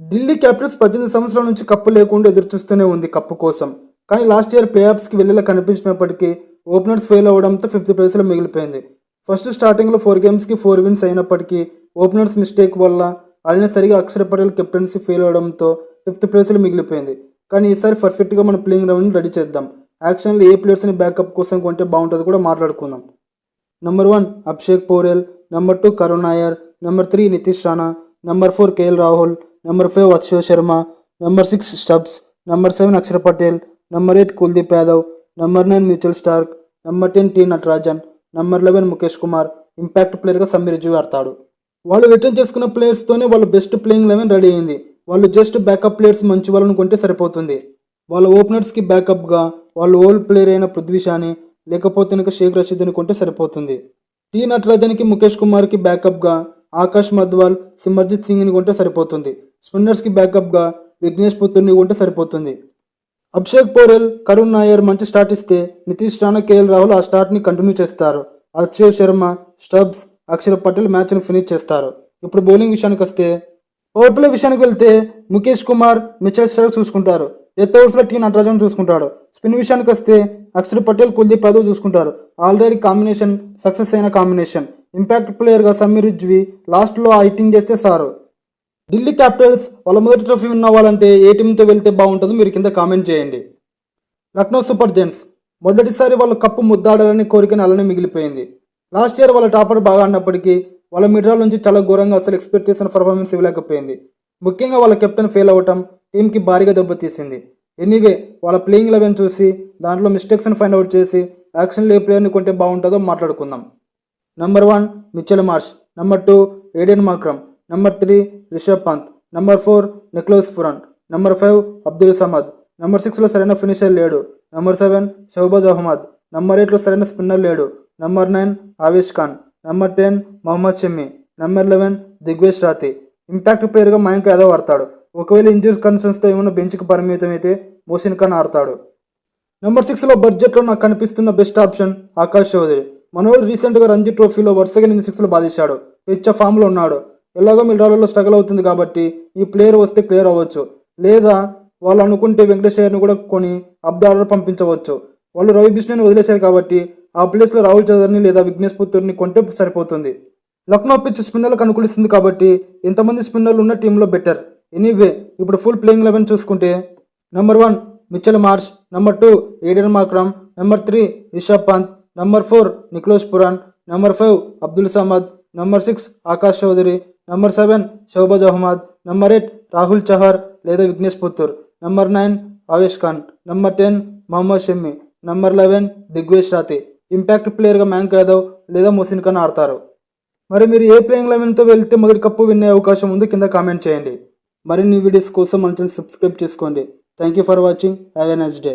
Delhi Capitals 18 సంవత్సరాల నుంచి cup లేకుండా ఎదురుచూస్తూనే ఉంది కప్పు కోసం. కానీ లాస్ట్ ఇయర్ ప్లే ఆఫ్స్కి వెళ్ళేలా కనిపించినప్పటికీ ఓపెనర్స్ ఫెయిల్ అవడంతో 5th ప్లేస్లో మిగిలిపోయింది. ఫస్ట్ స్టార్టింగ్లో 4 గేమ్స్కి 4 విన్స్ అయినప్పటికీ ఓపెనర్స్ మిస్టేక్ వల్ల అలానే సరిగా అక్షర్ పటేల్ కెప్టెన్సీ ఫెయిల్ అవడంతో 5th ప్లేస్లో మిగిలిపోయింది. కానీ ఈసారి పర్ఫెక్ట్గా మన ప్లేయింగ్ రౌండ్ని రెడీ చేద్దాం. యాక్షన్లో ఏ ప్లేయర్స్ని బ్యాకప్ కోసం కొంటే బాగుంటుంది కూడా మాట్లాడుకుందాం. Number 1 Abhishek Porel, number 2 Karun Nair, number 3 Nitish Rana, number 4 KL Rahul, number 5 Akshay Sharma, number 6 Stubbs, number 7 Axar Patel, number 8 Kuldeep Yadav, number 9 Mitchell Starc, number 10 T Natarajan, number 11 Mukesh Kumar. Impact ప్లేయర్గా సమీర్ జీ ఆడతాడు. వాళ్ళు రిటర్న్ చేసుకున్న ప్లేయర్స్తోనే వాళ్ళ బెస్ట్ ప్లేయింగ్ 11 రెడీ అయింది. వాళ్ళు జస్ట్ బ్యాకప్ ప్లేయర్స్ మంచి వాళ్ళని కొంటే సరిపోతుంది. వాళ్ళ ఓపెనర్స్కి బ్యాకప్గా వాళ్ళు ఓల్డ్ ప్లేయర్ అయిన పృథ్వీ షాని లేకపోతే కనుక షేక్ రషీద్ని కొంటే సరిపోతుంది. టీ నటరాజన్కి ముఖేష్ కుమార్కి బ్యాకప్గా ఆకాష్ మధ్వాల్, సిమర్జిత్ సింగ్ని కొంటే సరిపోతుంది. స్పిన్నర్స్కి బ్యాకప్గా విఘ్నేష్ పుత్తూర్ని కొంటే సరిపోతుంది. అభిషేక్ పోరెల్, కరుణ్ నాయర్ మంచి స్టార్ట్ ఇస్తే నితీష్ రాణా, కేఎల్ రాహుల్ ఆ స్టార్ట్ని కంటిన్యూ చేస్తారు. అక్షయ్ శర్మ, స్టబ్స్, అక్షర్ పటేల్ మ్యాచ్ని ఫినిష్ చేస్తారు. ఇప్పుడు బౌలింగ్ విషయానికి వస్తే పవర్ ప్లే విషయానికి వెళ్తే ముఖేష్ కుమార్, మిచెల్ స్టార్క్ చూసుకుంటారు. డెత్ ఓవర్స్లో టీ నటరాజన్ చూసుకుంటాడు. స్పిన్ విషయానికి వస్తే అక్షర్ పటేల్, కుల్దీప్ యాదవ్ చూసుకుంటారు. ఆల్రెడీ కాంబినేషన్ సక్సెస్ అయిన కాంబినేషన్. ఇంపాక్ట్ ప్లేయర్గా సమీర్ రిజ్వీ లాస్ట్లో ఆ హిట్టింగ్ చేస్తే సారు. ఢిల్లీ క్యాపిటల్స్ వాళ్ళ మొదటి ట్రోఫీ విన్ అవ్వాలంటే ఏ టీంతో వెళ్తే బాగుంటుందో మీరు కింద కామెంట్ చేయండి. లక్నో సూపర్ జెయింట్స్ మొదటిసారి వాళ్ళ కప్పు ముద్దాడాలనే కోరికని అలానే మిగిలిపోయింది. లాస్ట్ ఇయర్ వాళ్ళ టాపర్ బాగా ఆడినప్పటికీ వాళ్ళ మిడ్రాల్ నుంచి చాలా ఘోరంగా అసలు ఎక్స్పెక్ట్ చేసిన పర్ఫార్మెన్స్ ఇవ్వలేకపోయింది. ముఖ్యంగా వాళ్ళ కెప్టెన్ ఫెయిల్ అవ్వటం టీంకి భారీగా దెబ్బతీసింది. ఎనీవే వాళ్ళ ప్లేయింగ్ 11 చూసి దాంట్లో మిస్టేక్స్ని ఫైండ్ అవుట్ చేసి యాక్షన్లో ఏ ప్లేయర్ని కొంటే బాగుంటుందో మాట్లాడుకుందాం. Number 1 Mitchell Marsh, number 2 Aiden Markram, number 3 Rishabh Pant, number 4 Nicholas Pooran, number 5 Abdul Samad, number 6లో సరైన ఫినిషర్ లేడు, నెంబర్ 7 షహబాజ్ అహ్మద్, నెంబర్ 8లో సరైన స్పిన్నర్ లేడు, number 9 Avesh Khan, number 10 Mohammed Shami, number 11 Digvesh Rathi. Impact ప్లేయర్గా మయాంక్ యాదవ్ ఆడతాడు. ఒకవేళ ఇంజరీస్ కన్సర్న్స్తో ఏమైనా బెంచ్కి పరిమితం అయితే మోసిన్ ఖాన్ ఆడతాడు. నెంబర్ 6లో బడ్జెట్లో నాకు కనిపిస్తున్న బెస్ట్ ఆప్షన్ ఆకాష్ చౌదరి. మనోడు రీసెంట్గా రంజీ ట్రోఫీలో వరుసగా 8 6లు బాధించాడు. పిచ్చ ఫామ్లో ఉన్నాడు. ఎలాగో మిడ్రాల్లో స్ట్రగుల్ అవుతుంది కాబట్టి ఈ ప్లేయర్ వస్తే క్లియర్ అవ్వచ్చు. లేదా వాళ్ళు అనుకుంటే వెంకటేష్ అయ్యర్ని కూడా కొని అబ్దార్డర్ పంపించవచ్చు. వాళ్ళు రవి బిష్ణుని వదిలేశారు కాబట్టి ఆ ప్లేస్లో రాహుల్ చౌదరిని లేదా విఘ్నేష్ పుత్తూర్ని కొంటే సరిపోతుంది. లక్నో పిచ్ స్పిన్నర్లకు అనుకూలిస్తుంది కాబట్టి ఎంతమంది స్పిన్నర్లు ఉన్న టీంలో బెటర్. ఎనీవే ఇప్పుడు ఫుల్ ప్లేయింగ్ 11 చూసుకుంటే number 1 Mitchell Marsh, number 2 Aiden Markram, number 3 Rishabh Pant, number 4 Nicholas Pooran, number 5 Abdul Samad, number 6 Akash Choudhary, number 7 Shahbaz Ahmed, number 8 Rahul Chahar లేదా Vignesh Puthur, number 9 Avesh Khan, number 10 Mohammed Shami, number 11 Digvesh Rathi. Impact ప్లేయర్గా మయాంక్ యాదవ్ లేదా మోసిన్ ఖాన్ ఆడతారు. మరి మీరు ఏ ప్లేయింగ్ 11తో వెళ్తే మొదటి కప్పు విన్నే అవకాశం ఉంది కింద కామెంట్ చేయండి. మరిన్ని వీడియోస్ కోసం మన ఛానల్ సబ్స్క్రైబ్ చేసుకోండి. Thank you for watching. Have a nice day.